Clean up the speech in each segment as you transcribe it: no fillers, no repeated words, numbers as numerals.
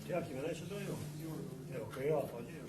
Ja kime neće to jo? Evo, kaj ja, pa je.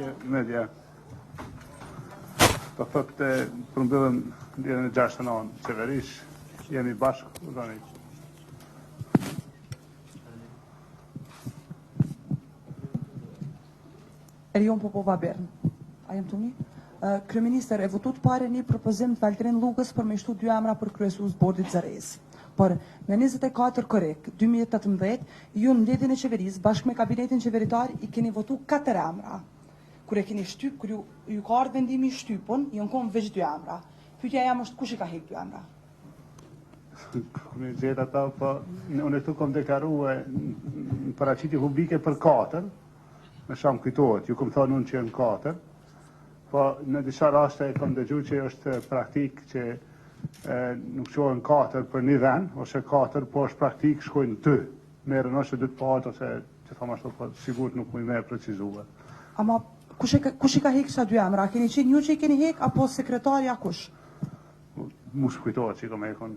Përshëndetje media. Do thotë përmbyllim ditën e 6 nënor qeverisë, jemi bashkë, udhëni. Erion Popova Bern. A jam tuni? Kryeministër, e votut pare një propozim të Valtrin Lukës për me shtu 2 emra për kryesues bordit Zërez. Por në 24 korek 2018, ju në mbledhjen e qeverisë bashkë me kabinetin qeveritar i keni votu 4 emra. Kur e keni shtyp, kur ju ka ardhur vendimi i shtypun, ju në kom veç 2 emra. Pyetja jam është kush i ka hek 2 emra? Kuni gjithë ata, po unë këtu kom deklaruar në paraqitje publike për 4, me sham kujtohet, ju kom thonë unë që janë 4, po në disa raste kom dëgjuar që është praktik që nuk qohen 4 për një vend, ose 4 po është praktik shkojnë 2. Merën ose 2 part, ose që thom ashtu, po sigurt nuk më e precizua. Ama kush i ka hek kësa 2 emra? Keni qenë ju që i keni hek, apo sekretarja kush? Mu shkujtohet që i kom hekon.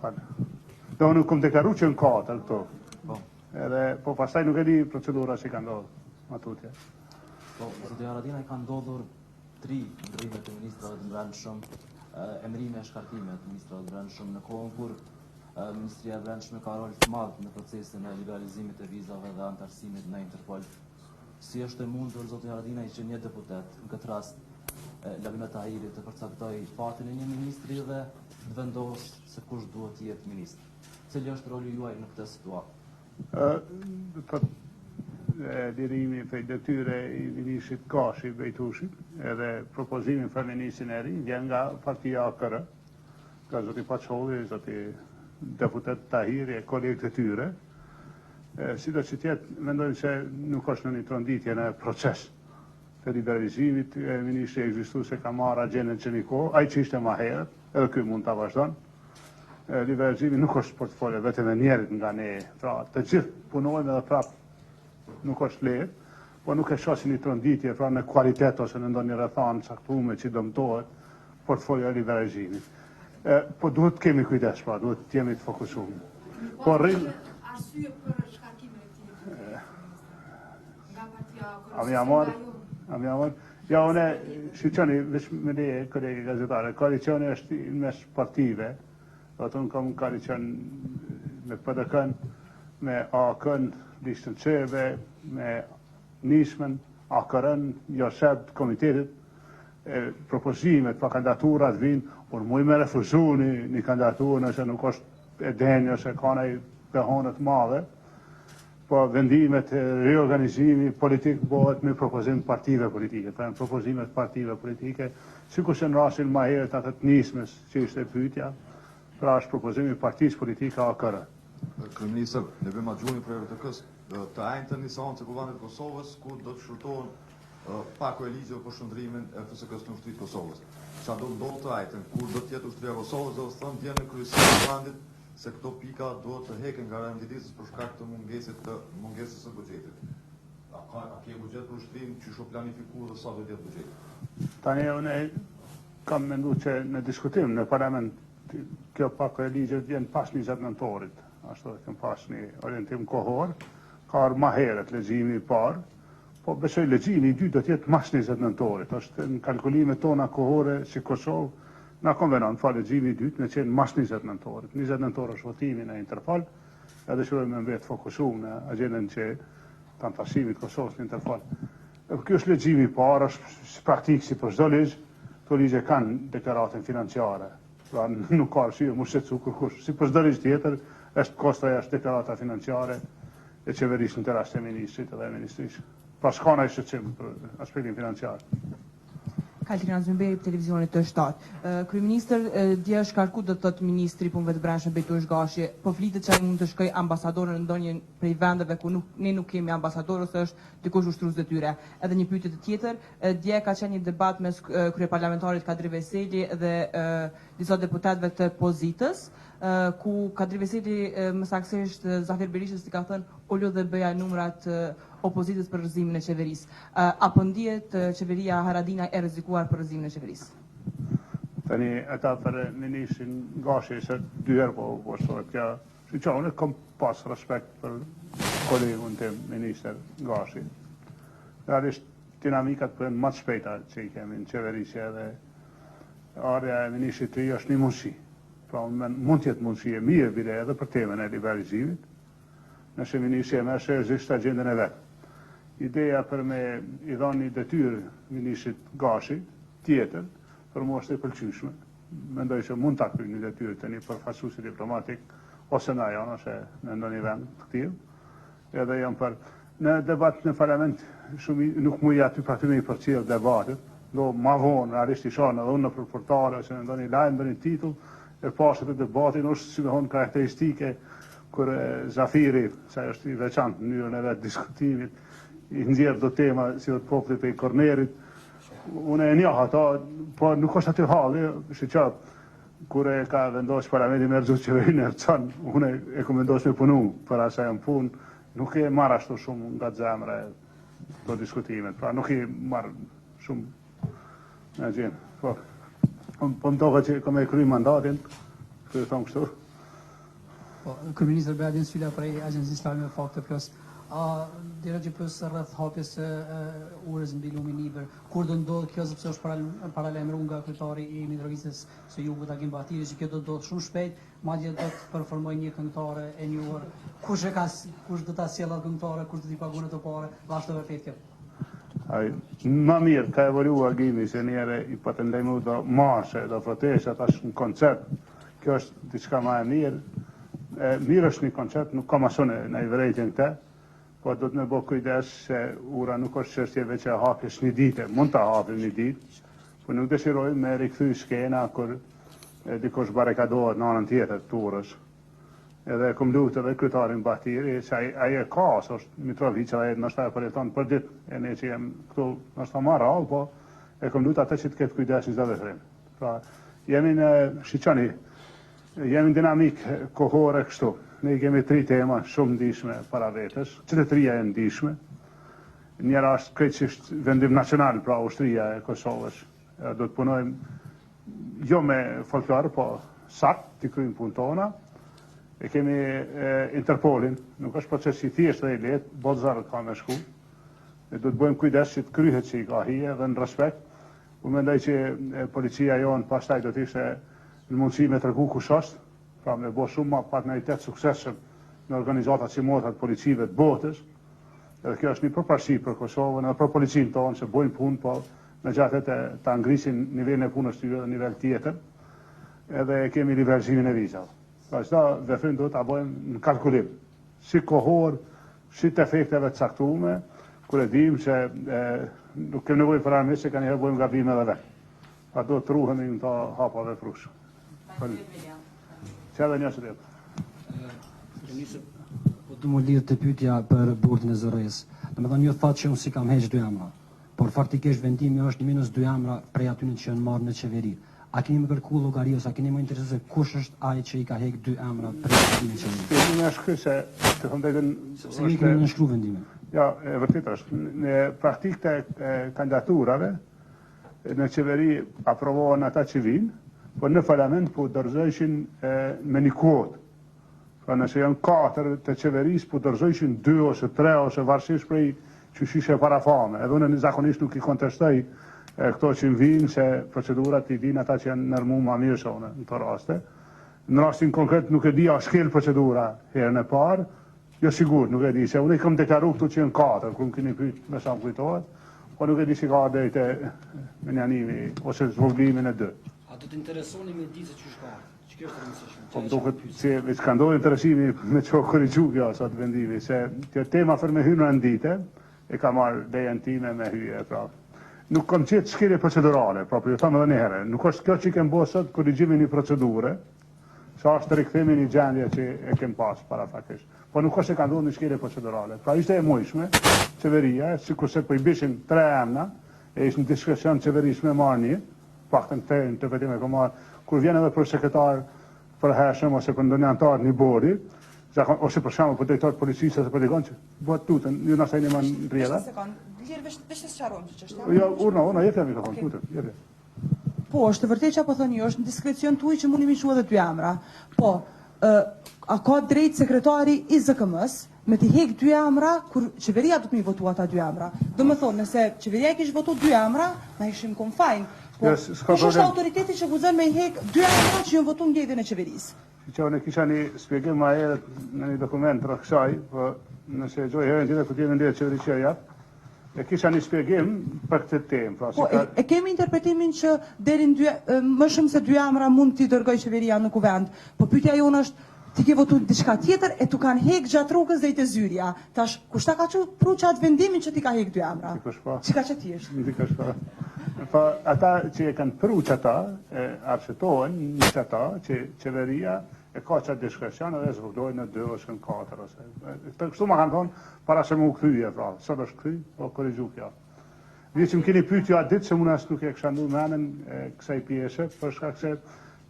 Falë. Dhe unë kom deklaru që në 4 këto. Edhe, po pastaj nuk e di procedura që i ka ndodhur matutje. Po, zotë Haradinaj ka ndodhur 3 ndrime të ministrave të brendshëm, emrime e shkartime të ministrave të brendshëm në kohën kur Ministria e Brendshme ka rol të madh në procesin e liberalizimit e vizave dhe antarësimit në Interpol. Si është e mundur, zotë Haradinaj, që një deputet, në këtë rast Labina Tahiri, të përcaktoj fatin e një ministri dhe të vendos se kush duhet të jetë ministr? Cili është roli juaj në këtë situatë? Lirimi për detyre i ministrit Gashi Bejtushit edhe propozimin për ministrin e ri vjen nga partia AKR, nga zoti Paçolli, zoti deputet Tahiri e kolegët e tyre. Sido që tjetë, mendojmë se nuk është në një tronditje në proces të liberalizimit, ministri ekzistu se ka marrë agjenën që një kohë, ai që ishte ma herët, edhe ky mund të vazhdon. Liberalizimi nuk është portfolio vetëm e njerit nga ne, pra të gjithë punojmë edhe prapë nuk është lehtë, po nuk e shohin një tronditje pra në kualitet ose në ndonjë rrethanë caktuar që dëmtohet portfolio e liberalizimit. Po duhet të kemi kujdes, pra duhet të jemi të fokusuar. Po arsye për shkarkimin e këtij nga partia Amjamor. Ja, unë shqyqoni, veç me leje, kolege gazetare, koalicioni është mes partive, do të unë kam koalicion me PDK-n, me AK-n, listën qeve, me nismen, AKR-n, Josep, komitetit, propozimet për kandidaturat vinë, por muj me refuzu një kandidaturë nëse nuk është e denjë, ose ka nëj behonët madhe, po vendimet reorganizimi politik bëhet me propozim partive politike, pra në propozimet partive politike, si ku se në rasin ma herët atë të nismes që ishte pyetja, pra është propozimi partisë politike AKR. Kryeministër, ne bëjmë agjurimi për RTK-s të ajntën një seancë e Kuvendit të Kosovës, ku do të shfrytëtohen pa koalicio për shndrimin e FSK-s në ushtrisë të Kosovës. Qa do ndodhë të ajtën, kur do të jetë ushtria e Kosovës, do të thënë vjen në kryesi të Kuvendit se këto pika duhet të heken nga renditësisë për shkak të mungesës së buxhetit. A ke buxhet për ushtrim që shu planifikuar dhe sa do të jetë buxheti? Tani unë kam mendu që në diskutim në parlament kjo pa koalicio vjen pas 20 nëntorit. Ashtu dhe kem pas një orientim kohor, ka arë ma heret legjimi i parë, po besoj legjimi i dytë do tjetë mas 20 nëntorit. Është në kalkulimet tona kohore si Kosovë, na konvenon, fa legjimi i dytë me qenë mas 20 nëntorit. 20 nëntor është votimi në Interpol, edhe shurojmë me mbetë fokusu në agendën që të antarësimit Kosovës në Interpol. Kjo është legjimi i parë, është praktikë si për çdo ligj, këto ligje kanë deklaratën financiare. Pra nuk ka arsye mu shqetësu kërkush. Si për çdo ligj tjetër, është kostoja është deklarata financiare e qeverisë në të rast e ministrit edhe e ministrisë. Pra s'ka i shqetësim për aspektin financiar. Kaltrina Zymberi, televizionit të shtatë. Kryeministër, dje është karku do të thotë ministri punëve të brendshme Bejtush Gashi, po flitet që ai mund të shkoj ambasadorën në ndonjë prej vendeve ku ne nuk kemi ambasador ose është dikush ushtrues detyre. Edhe një pyetje tjetër, dje ka qenë një debat mes kryeparlamentarit Kadri Veseli dhe disa deputetëve të pozitës, ku Kadri Veseli më saktësisht Zafir Berishës i ka thënë u lë dhe bëja numrat opozitës për rrëzimin e qeverisë. Apo ndihet qeveria Haradinaj e rrezikuar për rrëzimin e qeverisë? Tani ata për ministrin Gashi se 2 herë po postohet kjo. Që unë kam pas respekt për kolegun tim, minister Gashi. realisht dinamikat për më të shpejta që i kemi në qeverisje dhe ardha e ministrit të është një mundësi. Pra mund tjetë mundësi e mirë bile edhe për temën e liberalizimit, nëse ministri e merr seriozisht agjendën e vetë. Ideja për me i dhënë një detyrë ministrit Gashi tjetër për mos të pëlqyeshme. Mendoj që mund ta kryejë një detyrë të një përfaqësuesi diplomatik ose na janë ose në ndonjë vend të tillë. Edhe jam për në debat në parlament shumë nuk muja aty pra të me i përcjell debatet, do ma vonë realisht i shohën edhe unë në portale ose në ndonjë lajm ndonjë titull e pasë të debatin është si me thonë karakteristike kur Zafiri, sa është i veçantë në mënyrën e vetë diskutimit, i nxjerr do tema si do të popullit e i Kornerit. Unë e njoh ato, po nuk është aty halli, shiqat, kur e ka vendosur parlamenti me rrugë qeverinë e Erçan, unë e kam vendosur me punu për asaj në punë, nuk e marr ashtu shumë nga zemra do diskutimet, pra nuk i marr shumë në gjenë. Po më toka që kam e kry mandatin, këtë thonë kështu. Po, Kryeministër Beradin Sylla prej Agjencisë Islame me Fakte Plus. Dira që pës rreth hapjes së urës mbi lumin Niber, kur do ndodh kjo sepse është paralajmëruar nga kryetari i Mitrovices së Jugut Agim Batiri që kjo do ndodh shumë shpejt, madje do të përformoj një këngëtare e njohur. Kush do ta sjellë atë këngëtare, kush do t'i paguën ato parë, vazhdo vërtet kjo. Më mirë ka evoluar Agimi se njëre i patendojmë do mashe, do protestat, është një koncept. Kjo është diçka më e mirë. Mirë është një koncept, nuk ka më shumë në i vërejtjen këte, po do të me bo kujdes se ura nuk është çështje veç e hapjes një dite, mund ta hapim një ditë, po nuk dëshirojmë me rikthy skena kur dikush barrikadohet në anën tjetër të urës. Edhe kom lutë edhe kryetarin Batiri, se ai e ka, është Mitrovica, ai nështë e përjeton për ditë, e ne që jem këtu nështë ma rallë, po e kom lutë atë që të ketë kujdes një zë veprim. Pra, jemi në shiqani, jemi në dinamik kohore kështu. Ne kemi 3 tema shumë ndihshme para vetës, që të 3 e ndihshme. Njëra është krejtësisht vendim nacional, pra ushtria e Kosovës. Do të punojmë jo me folklor, po sakt, të kryjmë punë tona. E kemi Interpolin, nuk është proces i thjesht dhe i lehtë, Botzarët ka me shku. Do të bëjmë kujdes që të kryhet që i ka hije dhe në respekt. Unë mendoj që policia jonë pastaj do të ishte në mundësi me tregu kush është, pra me bo shumë ma partneritet suksesshëm në organizatat si motat policive të botës. Edhe kjo është një përparësi për Kosovën edhe për policinë tonë që bojnë punë, po me gjatë të ngrisin nivelin e punës tyre dhe nivel tjetër. Edhe kemi liberalizimin e vizave. Pra çdo veprim duhet ta bëjmë në kalkulim. Si kohor, si të efekteve të caktuara, kur e dim se nuk kemi nevojë për armë se kanë herë bëjmë gabime edhe vetë. Pa do të ruhemi në ta hapave prushë. Që edhe një që tjetë. Po të më lidhë të pyetja për bordin e zërres. Në me thonë një thatë që unë si kam heqë 2 emra, por faktikisht vendimi është një minus 2 emra prej atyne që janë marrë në qeveri. A keni më kërku llogari ose a keni më interesu se kush është ai që i ka heqë 2 emra prej atyne qeveri? Unë e shkry se të thëndetën... Sepse mi kemi në shkru vendimin. Ja, e vërtit është. Në praktik të kandidaturave, në qeveri aprovohen ata që vinë, po në parlament po dorëzoheshin me një kuotë. Pra nëse janë 4 të qeverisë, po dorëzoheshin 2 ose 3 ose varësisht prej që shishe parafame. Edhe unë zakonisht nuk i kontestoj këto që vinë, se procedurat i vinë ata që janë nërmu ma mirë se unë në të raste. Në rastin konkret nuk e di a shkel procedura herën e parë, jo sigur, nuk e di, se unë i kam deklaru këtu që janë 4, kur më keni pyet me sa më kujtohet, po nuk e di si ka dhejtë menjanimi ose zvogëlimin e 2. A do të interesoni me ditë që shka? Që kjo është rëndësishme? Po më duket se veç ka ndodhur interesimi me ço korrigju kjo sa të vendimi, se kjo tema për me hyrë në dite, e ka marrë lejen time me hyje, pra. Nuk kam qetë shkelje procedurale, proprio ju thamë edhe një herë, nuk është kjo që kem bërë sot korrigjimin një procedure, sa është rikthimi një gjendje që e kem pas para faktisht. Po nuk është se ka ndodhur një shkelje procedurale. Pra ishte e mujshme, qeveria, sikurse po i bishin 3 emra, e ishte në diskrecion qeverisë me marrë një, paktën të vetëm e ka marrë, kur vjen edhe për sekretar për hershëm ose për ndonjë antar një bordi, ose për shembull për drejtor policisë ose për dikon që bëhet tutën, ju na thënë më rrjedha. Veç të sqarojmë që ç'është. Jo, urna, jepja mikrofon, tutën, jepja. Po, është të vërtetë që apo thoni, është në diskrecion tuaj që mundi më shua edhe 2 emra. Po, a ka drejt sekretari i ZKM-s me t'i hek 2 emra, kur qeveria do të mi votu ata 2 emra. Do me thonë, nëse qeveria kish votu 2 emra, na ishim konfajn. Po, kush është autoriteti që guxon me i hek 2 emra që janë votu në mbledhjen e qeverisë? Që unë kisha një spjegim ma herët në një dokument rreth kësaj, po nëse gjoj herën tjetër kur t'jemi ndërë qeverisja e kisha një spjegim për këtë temë. Pra, Po, e kemi interpretimin që deri më shumë se 2 emra mund t'i dërgoj qeveria në kuvend, po pyetja jonë është ti ke votu diçka tjetër e tu kanë hek gjatë rrugës drejt e Zyria. Tash, kush ta ka pru që atë vendimin që ti ka hek 2 emra? Çka që ti është? Dikush pa. Po ata që e kanë pru që ata, arshetohen një që ata që qeveria e ka qatë diskrecion edhe zvogdojnë në 2 ose në 4 ose. Kështu ma kanë thonë para se më u kthye, pra. Sot është kthy, po korrigju kjo. Vje që më keni pyetje atë ditë se unë as nuk e kisha ndu menën kësaj pjese, për shkak se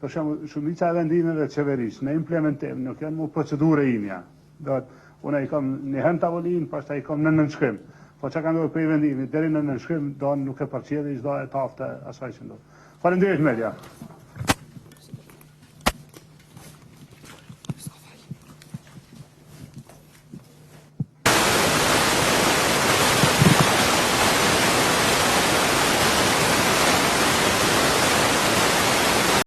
për shembull shumica e vendimeve të qeverisë në implementim nuk janë më procedurë imja. Do të unë i kam një hën tavolinë, pastaj i kam në nënshkrim. Po çka kanë ndodhur për vendimin deri në nënshkrim, do nuk e përcjell çdo etapë asaj që ndodh. Faleminderit Melia.